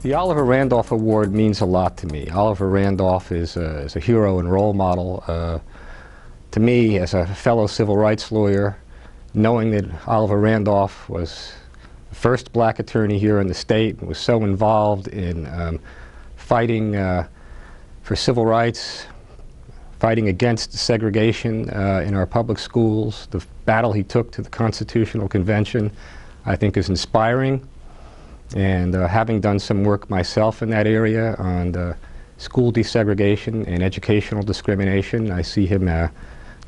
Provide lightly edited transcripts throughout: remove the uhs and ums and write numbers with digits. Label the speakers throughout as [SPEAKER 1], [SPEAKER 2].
[SPEAKER 1] The Oliver Randolph Award means a lot to me. Oliver Randolph is a hero and role model to me as a fellow civil rights lawyer. Knowing that Oliver Randolph was the first black attorney here in the state and was so involved in fighting for civil rights, fighting against segregation in our public schools, the battle he took to the Constitutional Convention, I think is inspiring. And having done some work myself in that area on school desegregation and educational discrimination, I see him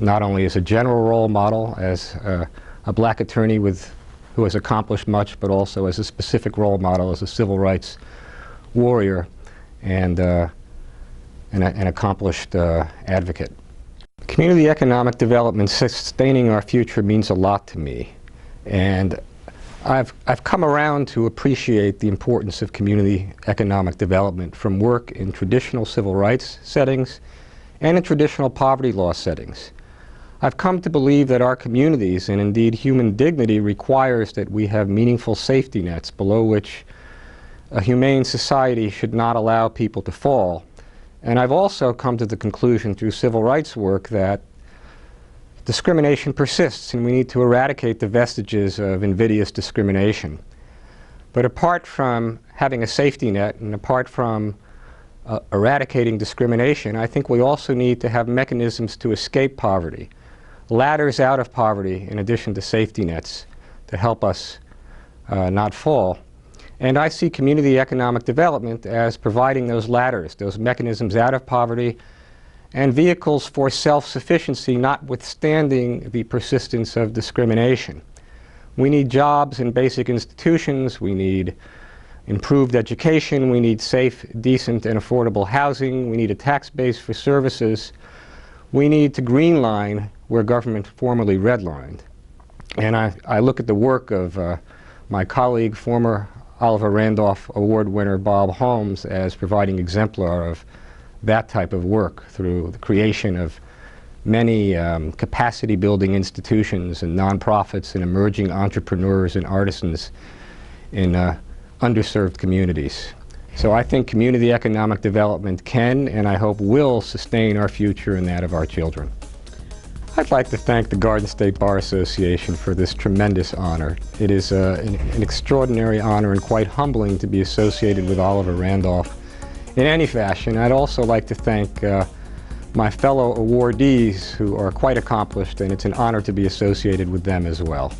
[SPEAKER 1] not only as a general role model, as a black attorney who has accomplished much, but also as a specific role model as a civil rights warrior and an accomplished advocate. Community economic development, sustaining our future, means a lot to me. And I've come around to appreciate the importance of community economic development from work in traditional civil rights settings and in traditional poverty law settings. I've come to believe that our communities, and indeed human dignity, requires that we have meaningful safety nets below which a humane society should not allow people to fall. And I've also come to the conclusion through civil rights work that discrimination persists, and we need to eradicate the vestiges of invidious discrimination. But apart from having a safety net and apart from eradicating discrimination, I think we also need to have mechanisms to escape poverty, ladders out of poverty in addition to safety nets to help us not fall. And I see community economic development as providing those ladders, those mechanisms out of poverty, and vehicles for self-sufficiency, notwithstanding the persistence of discrimination. We need jobs in basic institutions, we need improved education, we need safe, decent, and affordable housing, we need a tax base for services, we need to green line where government formerly redlined. And I look at the work of my colleague, former Oliver Randolph Award winner Bob Holmes, as providing exemplar of that type of work through the creation of many capacity building institutions and nonprofits and emerging entrepreneurs and artisans in underserved communities. So I think community economic development can, and I hope will, sustain our future and that of our children. I'd like to thank the Garden State Bar Association for this tremendous honor. It is an extraordinary honor and quite humbling to be associated with Oliver Randolph in any fashion. I'd also like to thank my fellow awardees who are quite accomplished, and it's an honor to be associated with them as well.